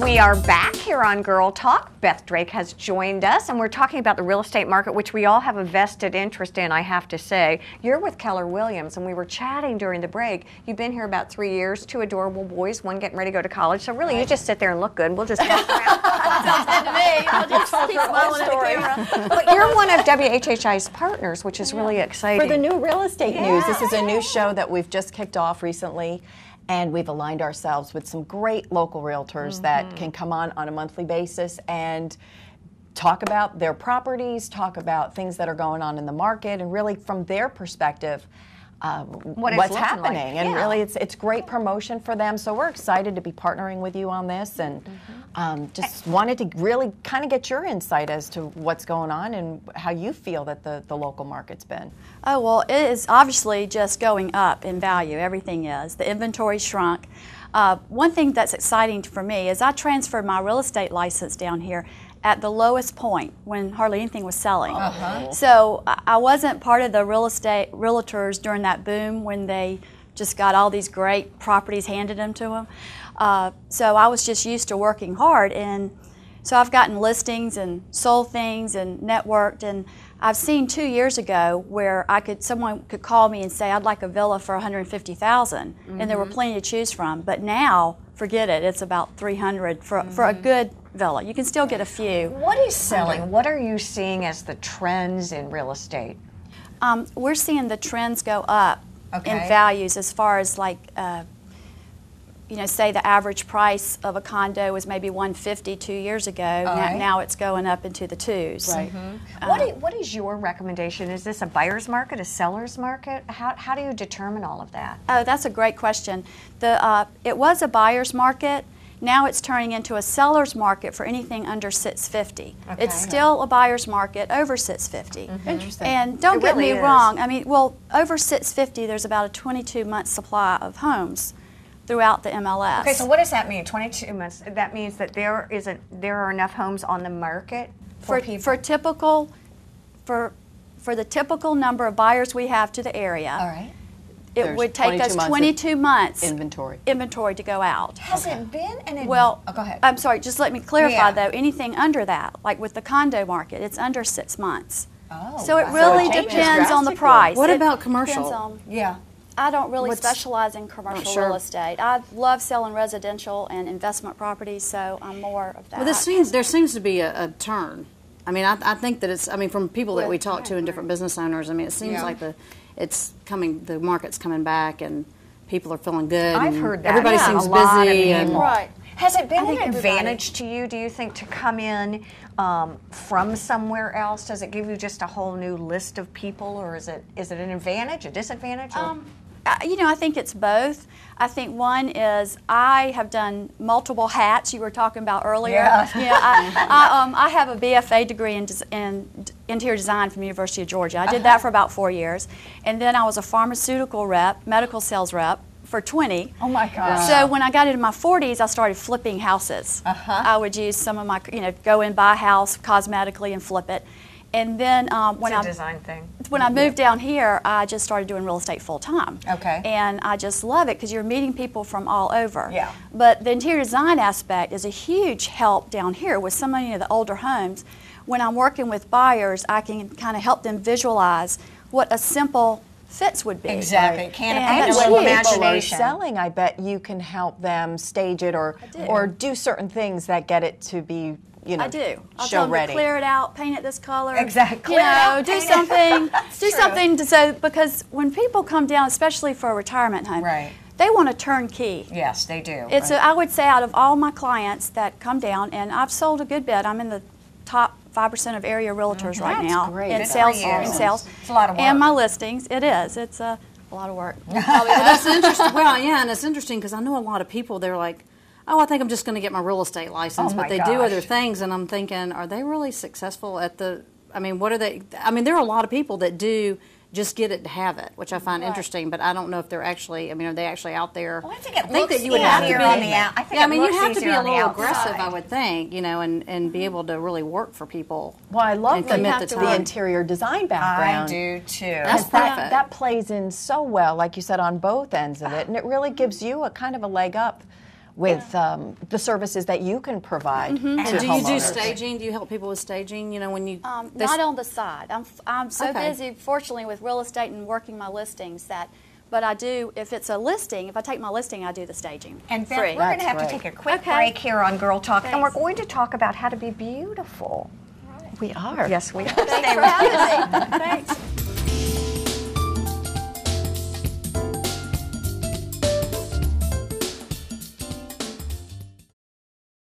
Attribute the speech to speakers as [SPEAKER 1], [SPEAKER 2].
[SPEAKER 1] We are back here on Girl Talk. Beth Drake has joined us, and we're talking about the real estate market, which we all have a vested interest in, I have to say. You're with Keller Williams, and we were chatting during the break. You've been here about 3 years, 2 adorable boys, one getting ready to go to college. So really, you just sit there and look good. We'll just talk around.
[SPEAKER 2] Sounds good to me. I'll just keep smiling at the camera.
[SPEAKER 1] But you're one of WHHI's partners, which is really exciting.
[SPEAKER 3] For the new real estate news, this is a new show that we've just kicked off recently. And we've aligned ourselves with some great local realtors that can come on a monthly basis and talk about their properties, talk about things that are going on in the market, and really from their perspective, what's happening.
[SPEAKER 1] Like.
[SPEAKER 3] And really, it's great promotion for them. So we're excited to be partnering with you on this, and just wanted to really kind of get your insight as to what's going on and how you feel that the local market's been.
[SPEAKER 2] Oh, well, it is obviously just going up in value. Everything is. The inventory shrunk. One thing that's exciting for me is I transferred my real estate license down here at the lowest point when hardly anything was selling. So I wasn't part of the real estate realtors during that boom when they just got all these great properties handed them to them. So I was just used to working hard, and so I've gotten listings and sold things and networked, and I've seen 2 years ago where someone could call me and say, I'd like a villa for $150,000, and there were plenty to choose from. But now, forget it, it's about $300 for a good villa. You can still get a few.
[SPEAKER 1] What is selling? What are you seeing as the trends in real estate?
[SPEAKER 2] We're seeing the trends go up in values as far as like, you know, say the average price of a condo was maybe $150 2 years ago. Now it's going up into the twos.
[SPEAKER 3] Right.
[SPEAKER 1] What is your recommendation? Is this a buyer's market, a seller's market? How do you determine all of that?
[SPEAKER 2] Oh, that's a great question. It was a buyer's market. Now it's turning into a seller's market for anything under 650. It's still a buyer's market over 650.
[SPEAKER 3] Interesting.
[SPEAKER 2] And don't get me wrong. I mean, well, over 650, there's about a 22-month supply of homes throughout the MLS.
[SPEAKER 1] Okay, so what does that mean? 22 months. That means that there are enough homes on the market for people.
[SPEAKER 2] For the typical number of buyers we have to the area.
[SPEAKER 1] All right.
[SPEAKER 2] It would take us 22 months
[SPEAKER 3] inventory
[SPEAKER 2] to go out.
[SPEAKER 1] Has it been an
[SPEAKER 2] well?
[SPEAKER 1] Oh, go ahead.
[SPEAKER 2] I'm sorry. Just let me clarify though. Anything under that, like with the condo market, it's under 6 months.
[SPEAKER 1] Oh,
[SPEAKER 2] so it really depends on the price.
[SPEAKER 4] What about commercial?
[SPEAKER 2] I don't really specialize in commercial real estate. I love selling residential and investment properties, so I'm more of that.
[SPEAKER 4] Well, there seems to be a turn. I mean, I think that it's. I mean, from people that we talk to and different business owners, I mean, it seems like the market's coming back, and people are feeling good.
[SPEAKER 1] I've heard that.
[SPEAKER 4] Everybody seems busy. And
[SPEAKER 1] has it been an advantage to you, do you think, to come in from somewhere else? Does it give you just a whole new list of people, or is it an advantage, a disadvantage?
[SPEAKER 2] You know, I think it's both. I think one is I have done multiple hats you were talking about earlier. I have a BFA degree in interior design from the University of Georgia. I did that for about 4 years. And then I was a pharmaceutical rep, medical sales rep for 20.
[SPEAKER 1] Oh my gosh.
[SPEAKER 2] So when I got into my 40s, I started flipping houses. I would use some of my, go and buy a house cosmetically and flip it. And then when I moved down here, I just started doing real estate full time. And I just love it because you're meeting people from all over. But the interior design aspect is a huge help down here with so many of the older homes. When I'm working with buyers, I can kind of help them visualize what a simple fits would be.
[SPEAKER 1] Exactly.
[SPEAKER 3] And when people are selling, I bet you can help them stage it or do certain things that get it to be,
[SPEAKER 2] I do. I'll tell them to clear it out, paint it this color.
[SPEAKER 1] Exactly.
[SPEAKER 2] Do something because when people come down, especially for a retirement home, they want a turnkey.
[SPEAKER 1] Yes, they do.
[SPEAKER 2] I would say out of all my clients that come down, and I've sold a good bit. I'm in the top 5% of area realtors right now in sales.
[SPEAKER 1] It's a lot of work.
[SPEAKER 2] And my listings, it is. It's a lot of work.
[SPEAKER 4] Well, that's interesting. Well, yeah, and it's interesting because I know a lot of people. They're like, oh, I think I'm just going to get my real estate license, but they do other things, and I'm thinking, are they really successful at the? I mean, what are they? I mean, there are a lot of people that do just get it to have it, which I find interesting, but I don't know if they're actually. I mean, are they actually out there?
[SPEAKER 1] Well, I think that you would have to be
[SPEAKER 4] on the out. I mean, you have to be a little aggressive, I would think, and be able to really work for people.
[SPEAKER 3] Well, I love the interior design background.
[SPEAKER 1] I do too.
[SPEAKER 3] That's perfect. That plays in so well, like you said, on both ends of it, and it really gives you a kind of a leg up with the services that you can provide to
[SPEAKER 4] And do you
[SPEAKER 3] homeowners.
[SPEAKER 4] do staging? Do you help people with staging? You know, when you
[SPEAKER 2] Not on the side. I'm so
[SPEAKER 4] Okay.
[SPEAKER 2] busy, fortunately, with real estate and working my listings that. But I do, if it's a listing, if I take my listing, I do the staging.
[SPEAKER 1] And Beth,
[SPEAKER 2] free.
[SPEAKER 1] we're going to
[SPEAKER 3] That's
[SPEAKER 1] have to
[SPEAKER 3] great.
[SPEAKER 1] take a quick
[SPEAKER 2] Okay.
[SPEAKER 1] break here on Girl Talk, and we're
[SPEAKER 2] Thanks.
[SPEAKER 1] going to talk about how to be beautiful.
[SPEAKER 3] We are.
[SPEAKER 1] Yes, we are.
[SPEAKER 2] Thanks for having me.